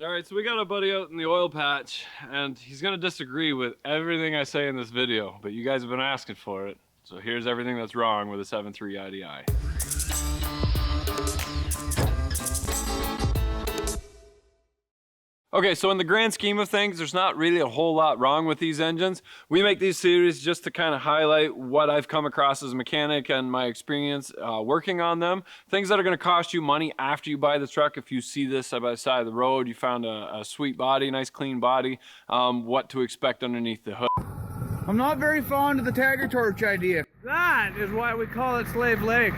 All right, so we got a buddy out in the oil patch, and he's gonna disagree with everything I say in this video, but you guys have been asking for it. So here's everything that's wrong with a 7.3 IDI. Okay, so in the grand scheme of things, there's not really a whole lot wrong with these engines. We make these series just to kind of highlight what I've come across as a mechanic and my experience working on them. Things that are gonna cost you money after you buy the truck. If you see this side by the side of the road, you found a sweet body, nice clean body, what to expect underneath the hood. I'm not very fond of the Tiger Torch idea. That is why we call it Slave Lake.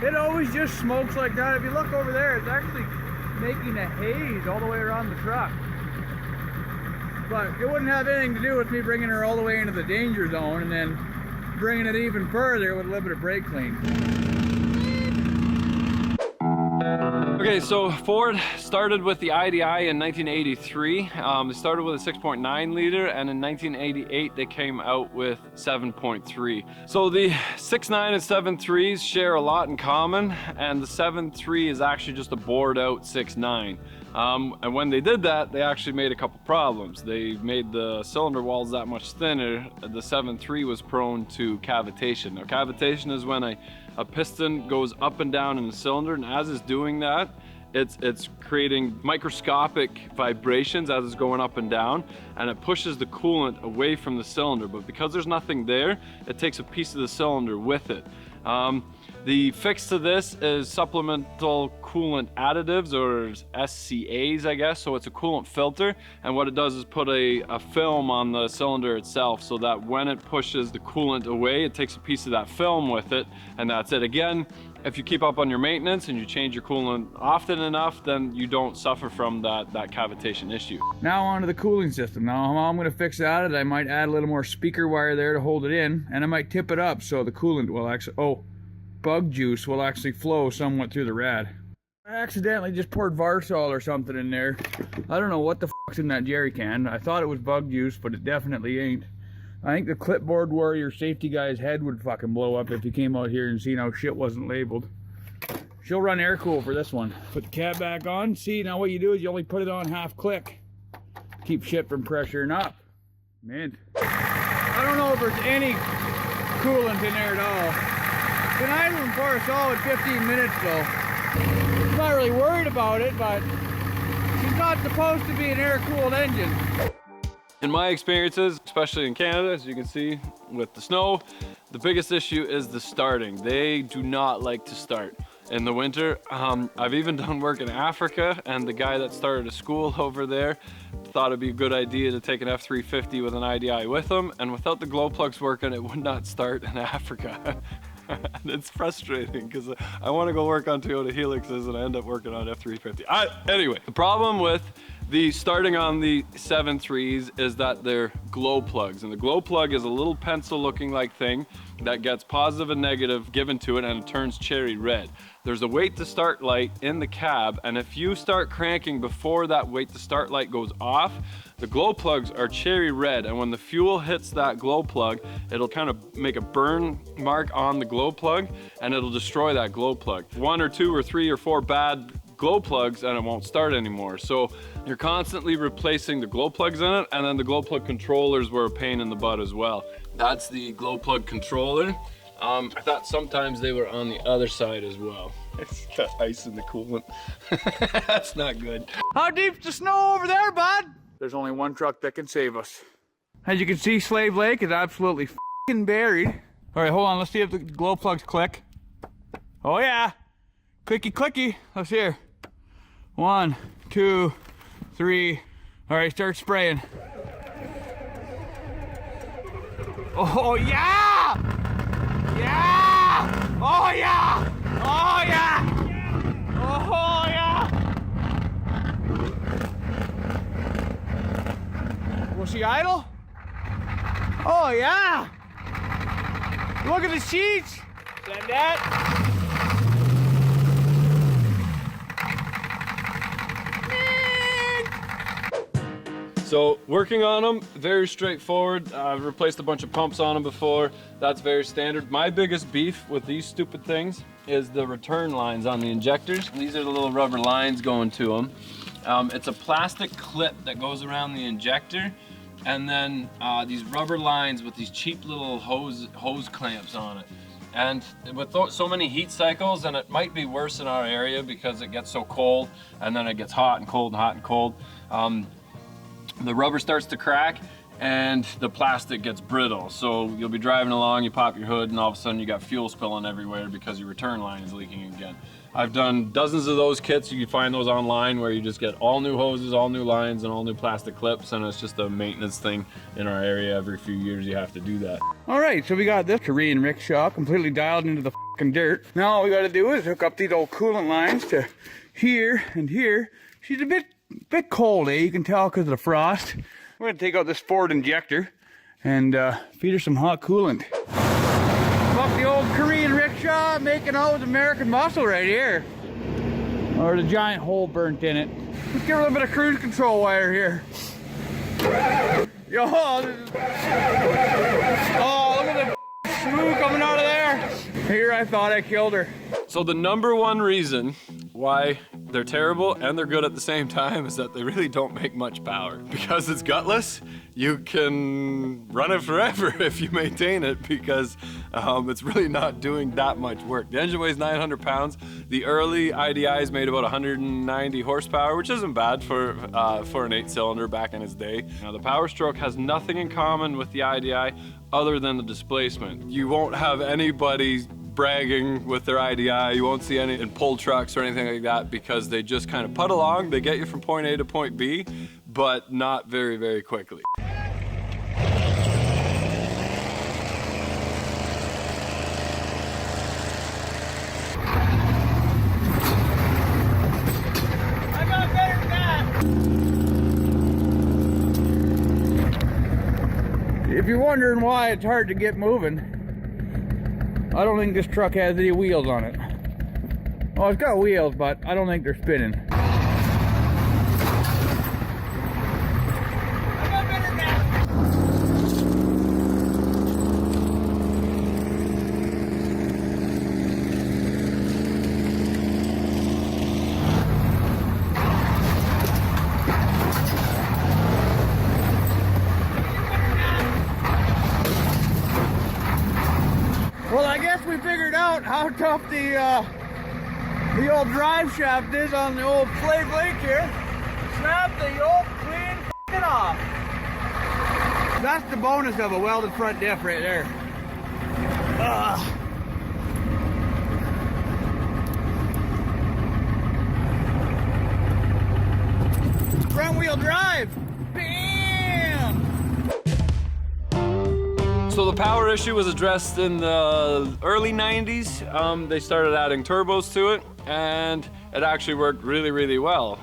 It always just smokes like that. If you look over there, it's actually making a haze all the way around the truck. But it wouldn't have anything to do with me bringing her all the way into the danger zone and then bringing it even further with a little bit of brake clean. Okay, so Ford started with the IDI in 1983. They started with a 6.9 liter, and in 1988 they came out with 7.3. So the 6.9 and 7.3s share a lot in common, and the 7.3 is actually just a bored out 6.9. And when they did that, they actually made a couple problems. They made the cylinder walls that much thinner. The 7.3 was prone to cavitation. Now, cavitation is when a piston goes up and down in the cylinder, and as it's doing that, it's creating microscopic vibrations as it's going up and down, and it pushes the coolant away from the cylinder. But because there's nothing there, it takes a piece of the cylinder with it. The fix to this is supplemental coolant additives, or SCAs, I guess. So it's a coolant filter, and what it does is put a film on the cylinder itself, so that when it pushes the coolant away, it takes a piece of that film with it, and that's it. Again, if you keep up on your maintenance and you change your coolant often enough, then you don't suffer from that cavitation issue. Now onto the cooling system. Now how I'm going to fix that is I might add a little more speaker wire there to hold it in, and I might tip it up so the coolant will actually, bug juice will actually flow somewhat through the rad. I accidentally just poured Varsol or something in there. I don't know what the fuck's in that jerry can. I thought it was bug juice, but it definitely ain't. I think the clipboard warrior safety guy's head would fucking blow up if he came out here and seen how shit wasn't labeled. She'll run air cool for this one. Put the cab back on. See, now what you do is you only put it on half click. Keep shit from pressuring up. Man, I don't know if there's any coolant in there at all. Been idling for a solid 15 minutes though. I'm not really worried about it, but she's not supposed to be an air-cooled engine. In my experiences, especially in Canada, as you can see with the snow, the biggest issue is the starting. They do not like to start in the winter. I've even done work in Africa, and the guy that started a school over there thought it'd be a good idea to take an F350 with an IDI with him, and without the glow plugs working, it would not start in Africa. And it's frustrating because I want to go work on Toyota Helixes and I end up working on F350. Anyway, the problem with the starting on the 7.3s is that they're glow plugs, and the glow plug is a little pencil looking like thing that gets positive and negative given to it, and it turns cherry red. There's a wait to start light in the cab, and if you start cranking before that wait to start light goes off, the glow plugs are cherry red, and when the fuel hits that glow plug, it'll kind of make a burn mark on the glow plug, and it'll destroy that glow plug. 1 or 2 or 3 or 4 bad glow plugs and it won't start anymore. So you're constantly replacing the glow plugs in it, and then the glow plug controllers were a pain in the butt as well. That's the glow plug controller. I thought sometimes they were on the other side as well. It's got ice in the coolant. That's not good. How deep's the snow over there, bud? There's only one truck that can save us. As you can see, Slave Lake is absolutely f***ing buried. All right, hold on. Let's see if the glow plugs click. Oh yeah, clicky clicky. Let's hear. 1, 2, 3. All right, start spraying. Oh yeah! Yeah! Oh yeah! Oh yeah! Oh yeah! Was she idle? Oh yeah! Look at the sheets! Send that. So working on them, very straightforward. I've replaced a bunch of pumps on them before. That's very standard. My biggest beef with these stupid things is the return lines on the injectors. These are the little rubber lines going to them. It's a plastic clip that goes around the injector, and then these rubber lines with these cheap little hose clamps on it. And with so many heat cycles, and it might be worse in our area because it gets so cold, and then it gets hot and cold and hot and cold, the rubber starts to crack and the plastic gets brittle. So you'll be driving along, you pop your hood, and all of a sudden you got fuel spilling everywhere because your return line is leaking again. I've done dozens of those kits. You can find those online where you just get all new hoses, all new lines, and all new plastic clips, and it's just a maintenance thing in our area. Every few years you have to do that. All right, so we got this Korean rickshaw completely dialed into the fucking dirt. Now all we gotta do is hook up these old coolant lines to here and here. She's a bit cold, eh? You can tell because of the frost. We're gonna take out this Ford injector and feed her some hot coolant. Fuck the old Korean rickshaw making out with American muscle right here. Or the giant hole burnt in it. Let's get a little bit of cruise control wire here. Yo, oh, look at the smooth coming out of there. Here, I thought I killed her. So the number one reason why they're terrible and they're good at the same time is that they really don't make much power. Because it's gutless, you can run it forever if you maintain it, because it's really not doing that much work. The engine weighs 900 pounds. The early IDIs made about 190 horsepower, which isn't bad for an 8-cylinder back in its day. Now the Power Stroke has nothing in common with the IDI other than the displacement. You won't have anybody bragging with their IDI. You won't see any in pull trucks or anything like that, because they just kind of put along. They get you from point A to point B, but not very, very quickly. I got better than that. If you're wondering why it's hard to get moving, I don't think this truck has any wheels on it. Well, it's got wheels, but I don't think they're spinning. I got better than that. Well, I guess we figured out how tough the old drive shaft is on the old Slave Lake here. Snap the old clean f***ing off. That's the bonus of a welded front diff right there. Front wheel drive. Bam! So the power issue was addressed in the early 90s. They started adding turbos to it, and it actually worked really, really well.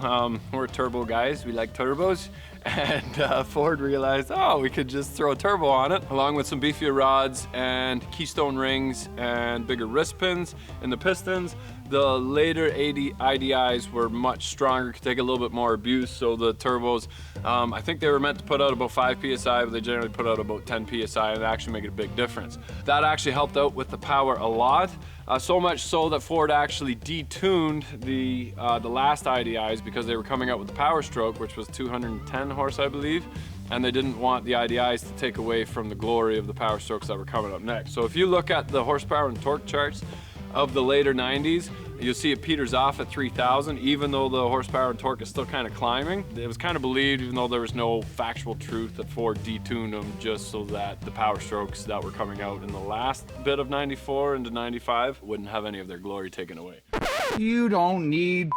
We're turbo guys, we like turbos. And Ford realized, oh, we could just throw a turbo on it, along with some beefier rods and keystone rings and bigger wrist pins in the pistons. The later IDIs were much stronger, could take a little bit more abuse, so the turbos, I think they were meant to put out about 5 PSI, but they generally put out about 10 PSI, and it actually made a big difference. That actually helped out with the power a lot. So much so that Ford actually detuned the last IDIs because they were coming out with the Power Stroke, which was 210 horse, I believe, and they didn't want the IDIs to take away from the glory of the Power Strokes that were coming up next. So if you look at the horsepower and torque charts of the later 90s, you'll see it peters off at 3,000, even though the horsepower and torque is still kind of climbing. It was kind of believed, even though there was no factual truth, that Ford detuned them just so that the Power Strokes that were coming out in the last bit of 94 into 95 wouldn't have any of their glory taken away. You don't need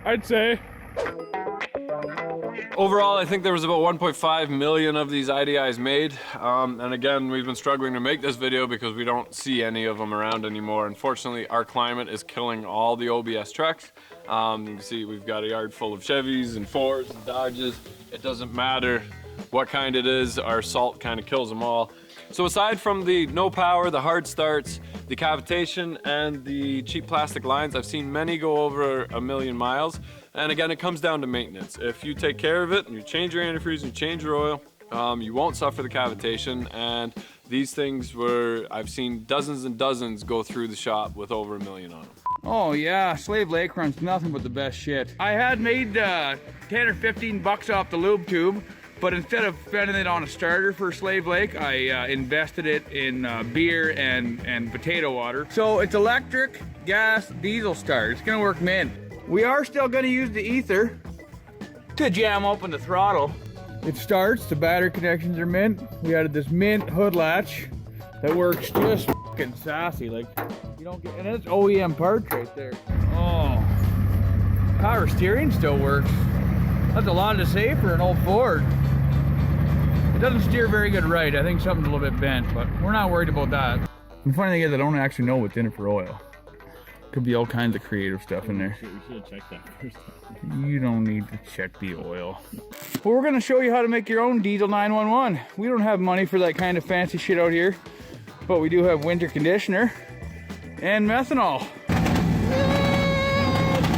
I'd say. Overall, I think there was about 1.5 million of these IDIs made. And again, we've been struggling to make this video because we don't see any of them around anymore. Unfortunately, our climate is killing all the OBS trucks. You can see we've got a yard full of Chevys and Fords and Dodges. It doesn't matter what kind it is. Our salt kind of kills them all. So aside from the no power, the hard starts, the cavitation, and the cheap plastic lines, I've seen many go over 1,000,000 miles. And again, it comes down to maintenance. If you take care of it and you change your antifreeze and you change your oil, you won't suffer the cavitation. And these things I've seen dozens and dozens go through the shop with over 1,000,000 on them. Oh yeah, Slave Lake runs nothing but the best shit. I had made 10 or 15 bucks off the lube tube, but instead of spending it on a starter for Slave Lake, I invested it in beer and potato water. So it's electric, gas, diesel start. It's gonna work mint. We are still gonna use the ether to jam open the throttle. It starts, the battery connections are mint. We added this mint hood latch that works just fucking sassy. Like, you don't get, and it's OEM parts right there. Oh, power steering still works. That's a lot to say for an old Ford. It doesn't steer very good right. I think something's a little bit bent, but we're not worried about that. The funny thing is I don't actually know what's in it for oil. Could be all kinds of creative stuff in there. We should have checked that first. You don't need to check the oil. Well, we're gonna show you how to make your own diesel 911. We don't have money for that kind of fancy shit out here, but we do have winter conditioner and methanol.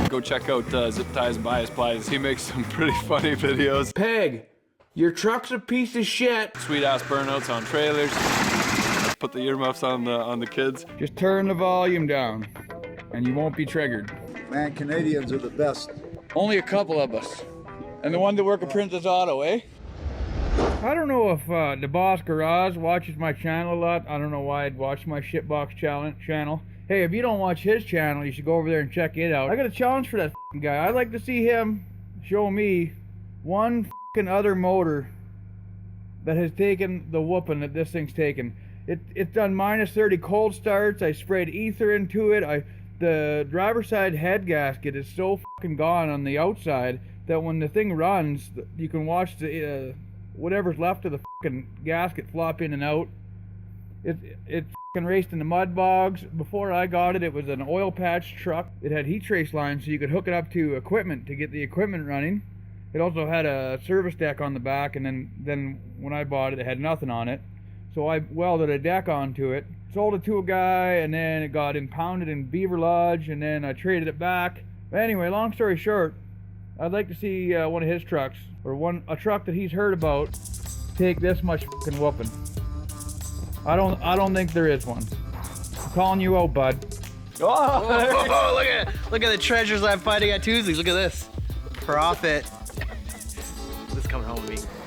Go check out Zip Ties and Bias Plies. He makes some pretty funny videos. Peg, your truck's a piece of shit. Sweet ass burnouts on trailers. Put the earmuffs on the kids. Just turn the volume down and you won't be triggered. Man, Canadians are the best. Only a couple of us. And the one that work at Princess Auto, eh? I don't know if the Boss Garage watches my channel a lot. I don't know why I'd watch my Shitbox channel. Hey, if you don't watch his channel, you should go over there and check it out. I got a challenge for that guy. I'd like to see him show me one other motor that has taken the whooping that this thing's taken. It's done -30 cold starts. I sprayed ether into it. The driver's side head gasket is so fucking gone on the outside that when the thing runs, you can watch the whatever's left of the fucking gasket flop in and out. It fucking raced in the mud bogs. Before I got it, it was an oil patch truck. It had heat trace lines so you could hook it up to equipment to get the equipment running. It also had a service deck on the back, and then when I bought it, it had nothing on it. So I welded a deck onto it, sold it to a guy, and then it got impounded in Beaver Lodge, and then I traded it back. But anyway, long story short, I'd like to see one of his trucks, or a truck that he's heard about, take this much fucking whooping. I don't think there is one. I'm calling you out, bud. Oh, look at the treasures I'm finding at Tuesdays. Look at this. Profit. This is coming home with me.